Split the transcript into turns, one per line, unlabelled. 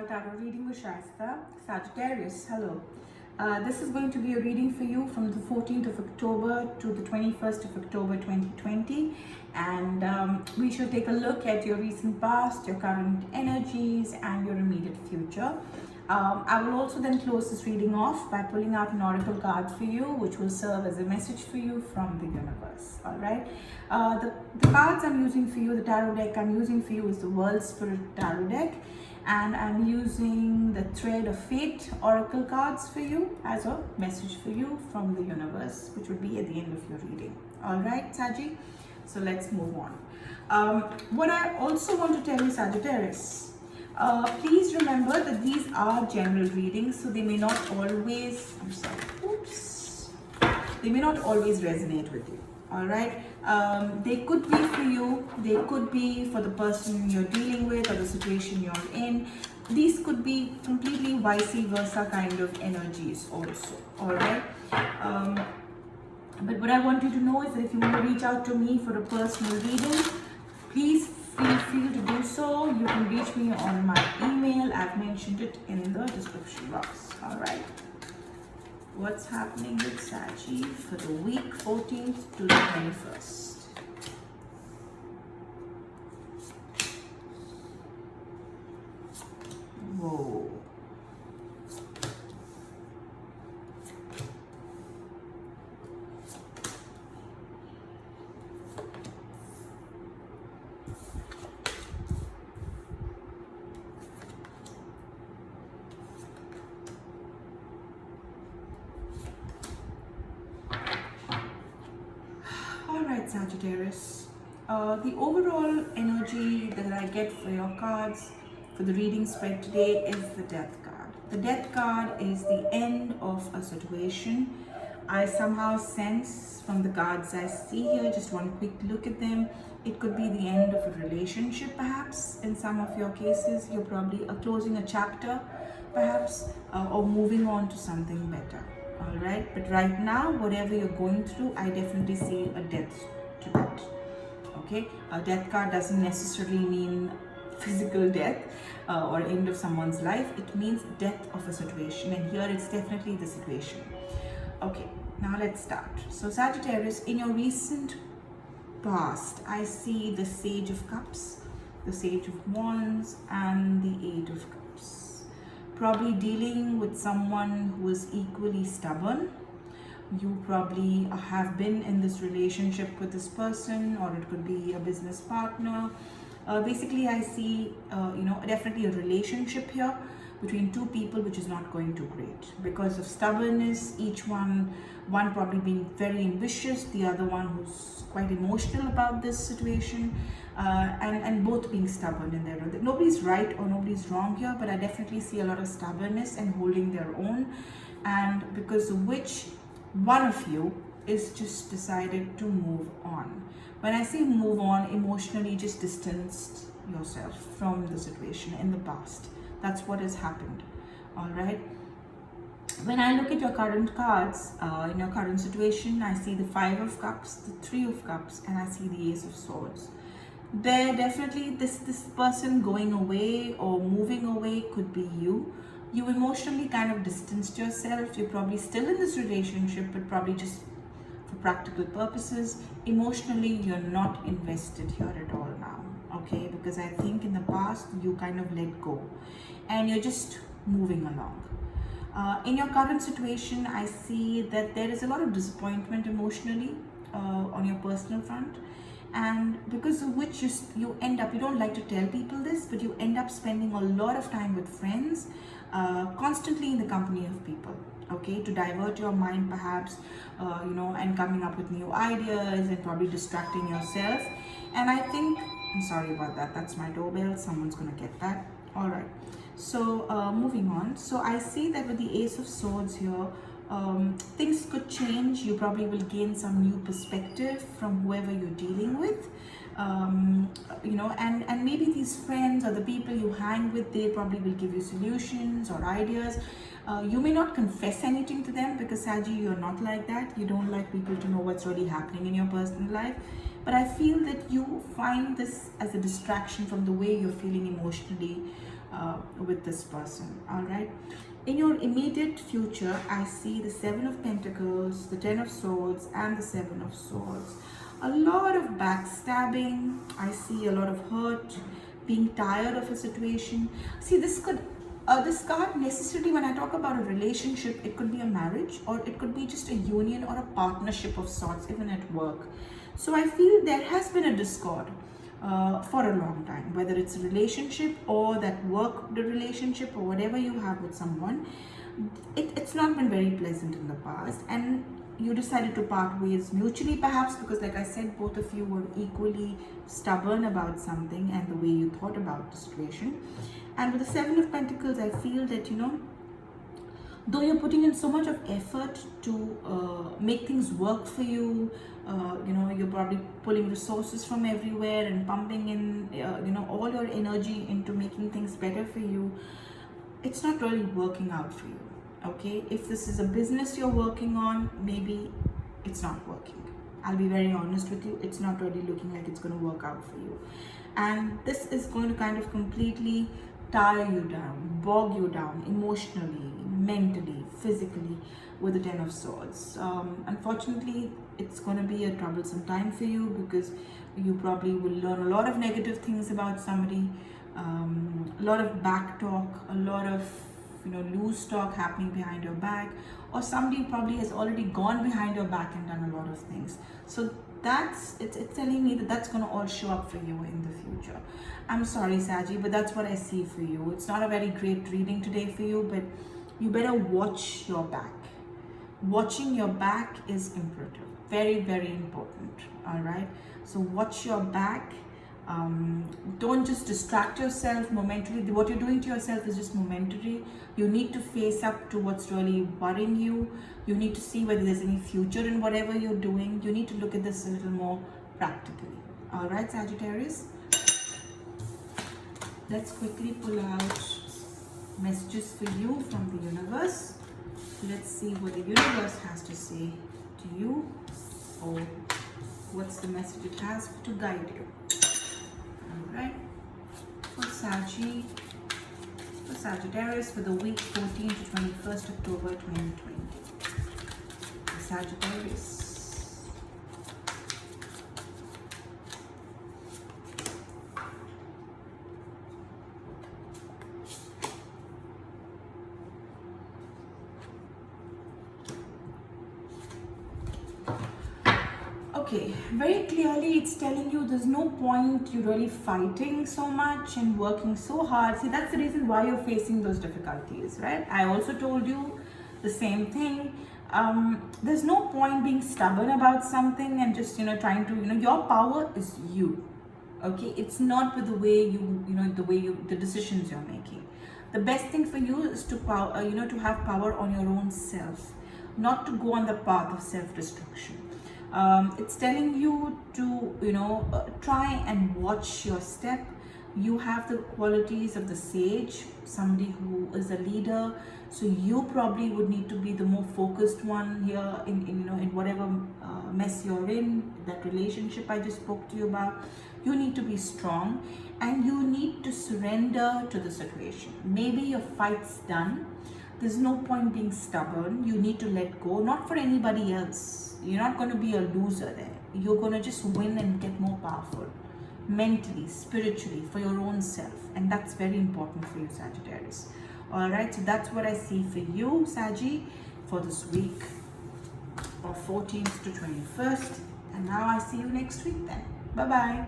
Tarot reading with Shasta. Sagittarius, hello. This is going to be a reading for you from the 14th of October to the 21st of October 2020. And we shall take a look at your recent past, your current energies, and your immediate future. I will also then close this reading off by pulling out an oracle card for you, which will serve as a message for you from the universe. All right. The cards I'm using for you, the tarot deck I'm using for you is the World Spirit Tarot deck. And I'm using the Thread of Fate Oracle cards for you as a message for you from the universe, which will be at the end of your reading. All right, Saji? So let's move on. What I also want to tell you, Sagittarius, please remember that these are general readings, so they may not always, they may not always resonate with you. All right, they could be for you, they could be for the person you're dealing with or the situation you're in. These could be completely vice versa kind of energies also. All right, but what I want you to know is that if you want to reach out to me for a personal reading, please feel free to do so. You can reach me on my email. I've mentioned it in the description box. All right. What's happening with Saji for the week 14th to the 21st? Whoa. Alright, Sagittarius, the overall energy that I get for your cards for the reading spread today is the Death card. The Death card is the end of a situation. I somehow sense from the cards I see here, just one quick look at them, it could be the end of a relationship perhaps. In some of your cases, you're probably closing a chapter perhaps, or moving on to something better. All right, but right now, whatever you're going through, I definitely see a death to that. Okay, a death card doesn't necessarily mean physical death or end of someone's life. It means death of a situation, and here it's definitely the situation. Okay, now let's start. So Sagittarius, in your recent past, I see the Sage of Cups, the Sage of Wands, and the Eight of Cups. Probably dealing with someone who is equally stubborn. You probably have been in this relationship with this person, or it could be a business partner. Basically, I see, definitely a relationship here between two people which is not going too great because of stubbornness. Each one probably being very ambitious, the other one who's quite emotional about this situation, and both being stubborn in their own. Nobody's right or nobody's wrong here, but I definitely see a lot of stubbornness and holding their own, and because of which one of you is just decided to move on. When I say move on, emotionally just distanced yourself from the situation in the past. That's what has happened. All right. When I look at your current cards, in your current situation, I see the Five of Cups, the Three of Cups, and I see the Ace of Swords. There definitely this person going away or moving away could be you. You emotionally kind of distanced yourself. You're probably still in this relationship, but probably just for practical purposes. Emotionally, you're not invested here at all now. Okay, because I think in the past you kind of let go and you're just moving along. In your current situation, I see that there is a lot of disappointment emotionally on your personal front, and because of which you end up, you don't like to tell people this, but you end up spending a lot of time with friends, constantly in the company of people, okay, to divert your mind perhaps, and coming up with new ideas and probably distracting yourself. And I think, I'm sorry about that, that's my doorbell, someone's gonna get that. All right, so moving on. So I see that with the Ace of Swords here, things could change. You probably will gain some new perspective from whoever you're dealing with, and maybe these friends or the people you hang with, they probably will give you solutions or ideas. You may not confess anything to them because Saji, you're not like that. You don't like people to know what's really happening in your personal life. But I feel that you find this as a distraction from the way you're feeling emotionally with this person. All right, in your immediate future, I see the Seven of Pentacles, the Ten of Swords, and the Seven of Swords. A lot of backstabbing. I see a lot of hurt, being tired of a situation. See, this card necessarily, when I talk about a relationship, it could be a marriage, or it could be just a union or a partnership of sorts, even at work. So I feel there has been a discord for a long time, whether it's a relationship or that work, the relationship, or whatever you have with someone. It's not been very pleasant in the past, and you decided to part ways mutually, perhaps because, like I said, both of you were equally stubborn about something and the way you thought about the situation. And with the Seven of Pentacles, I feel that, though you're putting in so much of effort to make things work for you, you're probably pulling resources from everywhere and pumping in, all your energy into making things better for you. It's not really working out for you. Okay, if this is a business you're working on, maybe it's not working. I'll be very honest with you, it's not really looking like it's going to work out for you. And this is going to kind of completely tire you down, bog you down emotionally, mentally, physically, with the Ten of Swords. Unfortunately, it's going to be a troublesome time for you, because you probably will learn a lot of negative things about somebody, a lot of back talk, a lot of loose talk happening behind your back, or somebody probably has already gone behind your back and done a lot of things. So it's telling me that that's going to all show up for you in the future. I'm sorry, Saji, but that's what I see for you. It's not a very great reading today for you, but you better watch your back. Watching your back is imperative, very, very important. All right, so watch your back. Don't just distract yourself momentarily. What you're doing to yourself is just momentary. You need to face up to what's really worrying you. You need to see whether there's any future in whatever you're doing. You need to look at this a little more practically. All right, Sagittarius. Let's quickly pull out messages for you from the universe. Let's see what the universe has to say to you, or what's the message it has to guide you. Right, for Sagittarius for the week 14 to 21st October 2020. Sagittarius. Okay, very clearly it's telling you there's no point you really fighting so much and working so hard. See, that's the reason why you're facing those difficulties, right? I also told you the same thing. There's no point being stubborn about something and just trying to your power is you. Okay, it's not with the way the decisions you're making. The best thing for you is to to have power on your own self, not to go on the path of self-destruction. It's telling you to try and watch your step. You have the qualities of the sage, somebody who is a leader, so you probably would need to be the more focused one here in whatever mess you're in, that relationship I just spoke to you about. You need to be strong, and you need to surrender to the situation. Maybe your fight's done. There's no point being stubborn. You need to let go, not for anybody else. You're not going to be a loser there. You're going to just win and get more powerful, mentally, spiritually, for your own self. And that's very important for you, Sagittarius. All right, so that's what I see for you, Saggy, for this week of 14th to 21st. And now I see you next week then. Bye-bye.